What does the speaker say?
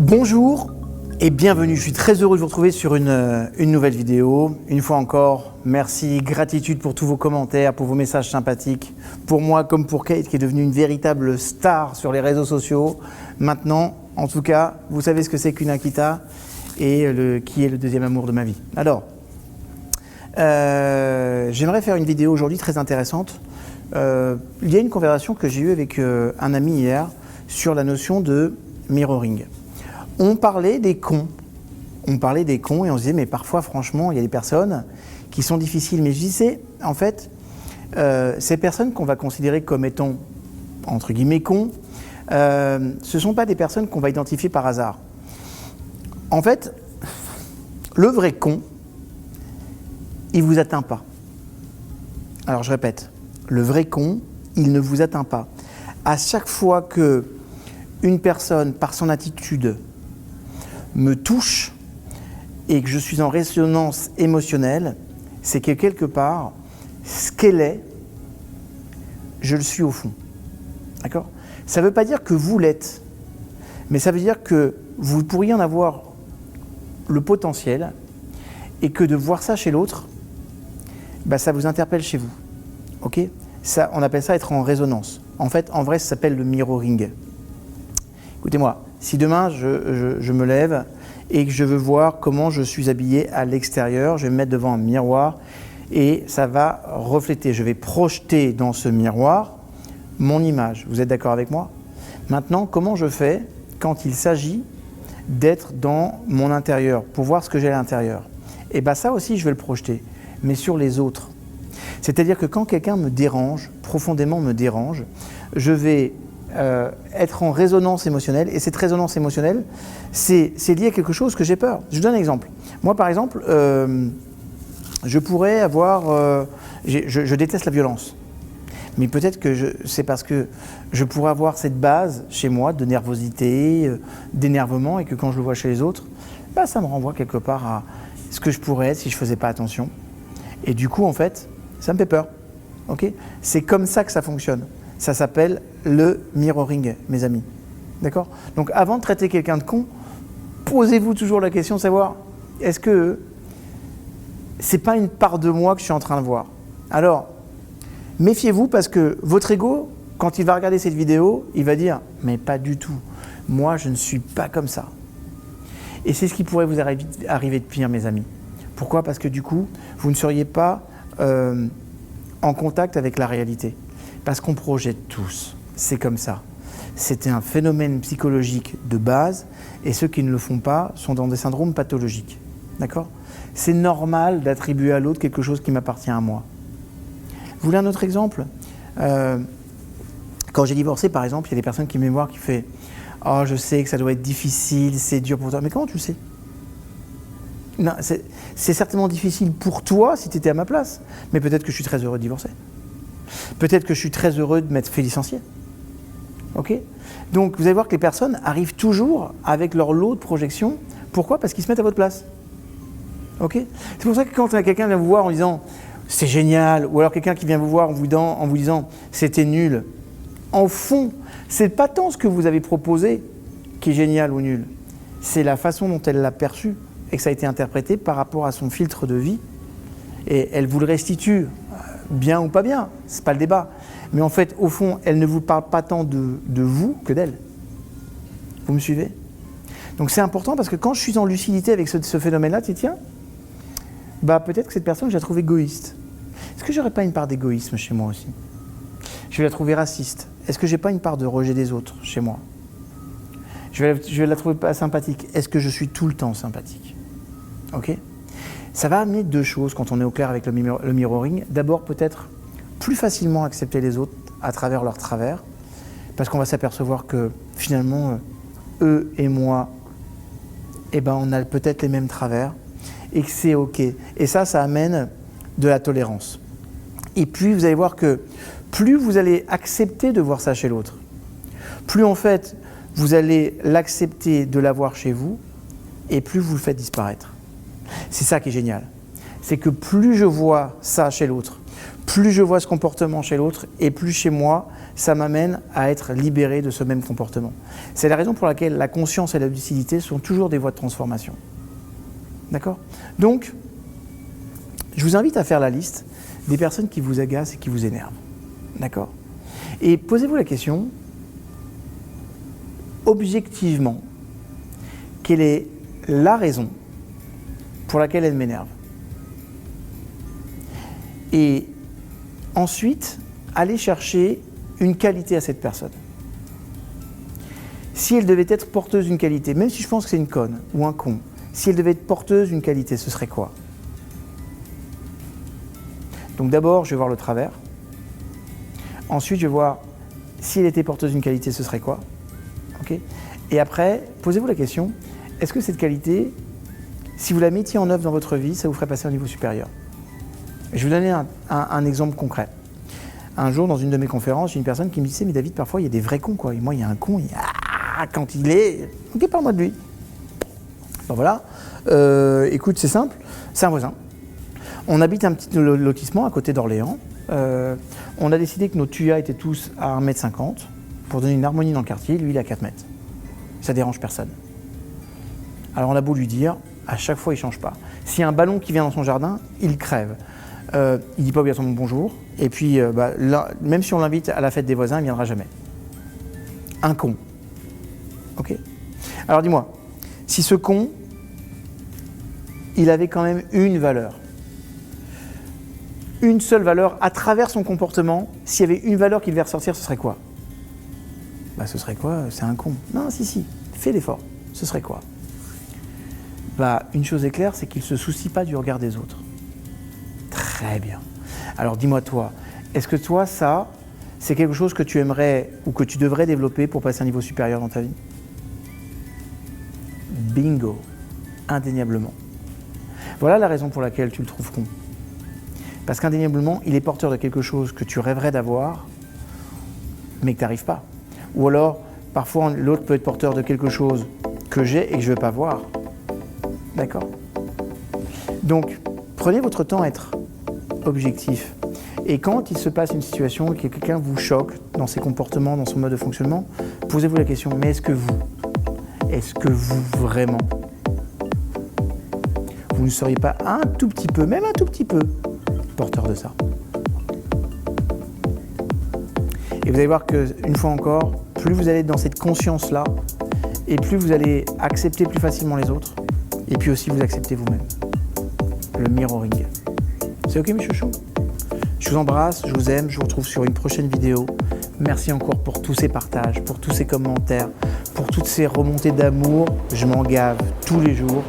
Bonjour et bienvenue, je suis très heureux de vous retrouver sur une nouvelle vidéo. Une fois encore, merci, gratitude pour tous vos commentaires, pour vos messages sympathiques. Pour moi comme pour Kate qui est devenue une véritable star sur les réseaux sociaux. Maintenant, en tout cas, vous savez ce que c'est qu'une Akita et qui est le deuxième amour de ma vie. Alors, j'aimerais faire une vidéo aujourd'hui très intéressante. Il y a une conversation que j'ai eue avec un ami hier sur la notion de mirroring. On parlait des cons. On parlait des cons et on se disait, mais parfois, franchement, il y a des personnes qui sont difficiles. Mais je disais, en fait, ces personnes qu'on va considérer comme étant, entre guillemets, cons, ce ne sont pas des personnes qu'on va identifier par hasard. En fait, le vrai con, il ne vous atteint pas. Alors, je répète, le vrai con, il ne vous atteint pas. À chaque fois que une personne, par son attitude, me touche et que je suis en résonance émotionnelle, c'est que quelque part, ce qu'elle est, je le suis au fond. D'accord ? Ça ne veut pas dire que vous l'êtes, mais ça veut dire que vous pourriez en avoir le potentiel et que de voir ça chez l'autre, bah, ça vous interpelle chez vous. Ok ? Ça, on appelle ça être en résonance. En fait, en vrai, ça s'appelle le mirroring. Écoutez-moi, si demain je me lève et que je veux voir comment je suis habillé à l'extérieur, je vais me mettre devant un miroir et ça va refléter. Je vais projeter dans ce miroir mon image. Vous êtes d'accord avec moi ? Maintenant, comment je fais quand il s'agit d'être dans mon intérieur pour voir ce que j'ai à l'intérieur ? Et bien ça aussi, je vais le projeter, mais sur les autres. C'est-à-dire que quand quelqu'un me dérange, profondément me dérange, je vais être en résonance émotionnelle, et cette résonance émotionnelle, c'est lié à quelque chose que j'ai peur. Je vous donne un exemple. Moi, par exemple, je pourrais avoir... je déteste la violence. Mais peut-être que c'est parce que je pourrais avoir cette base chez moi de nervosité, d'énervement, et que quand je le vois chez les autres, bah, ça me renvoie quelque part à ce que je pourrais être si je ne faisais pas attention. Et du coup, en fait, ça me fait peur. Okay ? C'est comme ça que ça fonctionne. Ça s'appelle le mirroring, mes amis. D'accord ? Donc avant de traiter quelqu'un de con, posez-vous toujours la question de savoir, est-ce que c'est pas une part de moi que je suis en train de voir ? Alors, méfiez-vous parce que votre ego, quand il va regarder cette vidéo, il va dire, mais pas du tout, moi je ne suis pas comme ça. Et c'est ce qui pourrait vous arriver de pire, mes amis. Pourquoi ? Parce que du coup, vous ne seriez pas en contact avec la réalité. Parce qu'on projette tous, c'est comme ça. C'est un phénomène psychologique de base, et ceux qui ne le font pas sont dans des syndromes pathologiques. D'accord ? C'est normal d'attribuer à l'autre quelque chose qui m'appartient à moi. Vous voulez un autre exemple ? Quand j'ai divorcé, par exemple, il y a des personnes qui me voient qui font « Oh, je sais que ça doit être difficile, c'est dur pour toi. » Mais comment tu le sais ? Non, c'est certainement difficile pour toi si tu étais à ma place, mais peut-être que je suis très heureux de divorcer. Peut-être que je suis très heureux de m'être fait licencier. Ok ? Donc, vous allez voir que les personnes arrivent toujours avec leur lot de projection. Pourquoi ? Parce qu'ils se mettent à votre place. Ok ? C'est pour ça que quand quelqu'un vient vous voir en disant « c'est génial », ou alors quelqu'un qui vient vous voir en vous disant « c'était nul », en fond, c'est pas tant ce que vous avez proposé qui est génial ou nul, c'est la façon dont elle l'a perçu et que ça a été interprété par rapport à son filtre de vie. Et elle vous le restitue, bien ou pas bien, c'est pas le débat. Mais en fait, au fond, elle ne vous parle pas tant de vous que d'elle. Vous me suivez ? Donc c'est important parce que quand je suis en lucidité avec ce phénomène-là, tiens, bah peut-être que cette personne, je la trouve égoïste. Est-ce que j'aurais pas une part d'égoïsme chez moi aussi ? Je vais la trouver raciste. Est-ce que j'ai pas une part de rejet des autres chez moi ? Je vais la trouver pas sympathique. Est-ce que je suis tout le temps sympathique ? Ok ? Ça va amener deux choses quand on est au clair avec le mirroring. D'abord, peut-être plus facilement accepter les autres à travers leurs travers, parce qu'on va s'apercevoir que finalement, eux et moi, eh ben, on a peut-être les mêmes travers et que c'est ok. Et ça amène de la tolérance. Et puis, vous allez voir que plus vous allez accepter de voir ça chez l'autre, plus en fait, vous allez l'accepter de l'avoir chez vous et plus vous le faites disparaître. C'est ça qui est génial. C'est que plus je vois ça chez l'autre, plus je vois ce comportement chez l'autre et plus chez moi, ça m'amène à être libéré de ce même comportement. C'est la raison pour laquelle la conscience et la lucidité sont toujours des voies de transformation. D'accord ? Donc, je vous invite à faire la liste des personnes qui vous agacent et qui vous énervent. D'accord ? Et posez-vous la question, objectivement, quelle est la raison pour laquelle elle m'énerve ? Et ensuite, allez chercher une qualité à cette personne. Si elle devait être porteuse d'une qualité, même si je pense que c'est une conne ou un con, si elle devait être porteuse d'une qualité, ce serait quoi ? Donc d'abord, je vais voir le travers. Ensuite, je vais voir si elle était porteuse d'une qualité, ce serait quoi ? Okay ? Et après, posez-vous la question, est-ce que cette qualité, si vous la mettiez en œuvre dans votre vie, ça vous ferait passer à un niveau supérieur ? Je vais vous donner un exemple concret. Un jour, dans une de mes conférences, j'ai une personne qui me disait « Mais David, parfois, il y a des vrais cons, quoi. Et moi, il y a un con, quand il est... Ok, parle-moi de lui. » Ben voilà. Écoute, c'est simple. C'est un voisin. On habite un petit lotissement à côté d'Orléans. On a décidé que nos tuyas étaient tous à 1,50 m pour donner une harmonie dans le quartier. Lui, il est à 4 mètres. Ça dérange personne. Alors, on a beau lui dire, à chaque fois, il ne change pas. S'il y a un ballon qui vient dans son jardin, il crève. Il ne dit pas obligatoirement bonjour. Et puis, là, même si on l'invite à la fête des voisins, il ne viendra jamais. Un con. Ok ? Alors, dis-moi, si ce con, il avait quand même une valeur, une seule valeur à travers son comportement, s'il y avait une valeur qu'il devait ressortir, ce serait quoi ? Ce serait quoi ? C'est un con. Non, si, fais l'effort. Ce serait quoi ? Une chose est claire, c'est qu'il ne se soucie pas du regard des autres. Très bien. Alors dis-moi toi, est-ce que toi, ça, c'est quelque chose que tu aimerais ou que tu devrais développer pour passer à un niveau supérieur dans ta vie ? Bingo, indéniablement. Voilà la raison pour laquelle tu le trouves con. Parce qu'indéniablement, il est porteur de quelque chose que tu rêverais d'avoir, mais que tu n'arrives pas. Ou alors, parfois, l'autre peut être porteur de quelque chose que j'ai et que je ne veux pas voir. D'accord ? Donc, prenez votre temps à être objectif. Et quand il se passe une situation et que quelqu'un vous choque dans ses comportements, dans son mode de fonctionnement, posez-vous la question, mais est-ce que vous vraiment, vous ne seriez pas un tout petit peu, même un tout petit peu, porteur de ça ? Et vous allez voir qu'une fois encore, plus vous allez être dans cette conscience-là, et plus vous allez accepter plus facilement les autres, et puis aussi vous accepter vous-même. Le mirroring. C'est ok mes chouchous ? Je vous embrasse, je vous aime, je vous retrouve sur une prochaine vidéo. Merci encore pour tous ces partages, pour tous ces commentaires, pour toutes ces remontées d'amour. Je m'en gave tous les jours.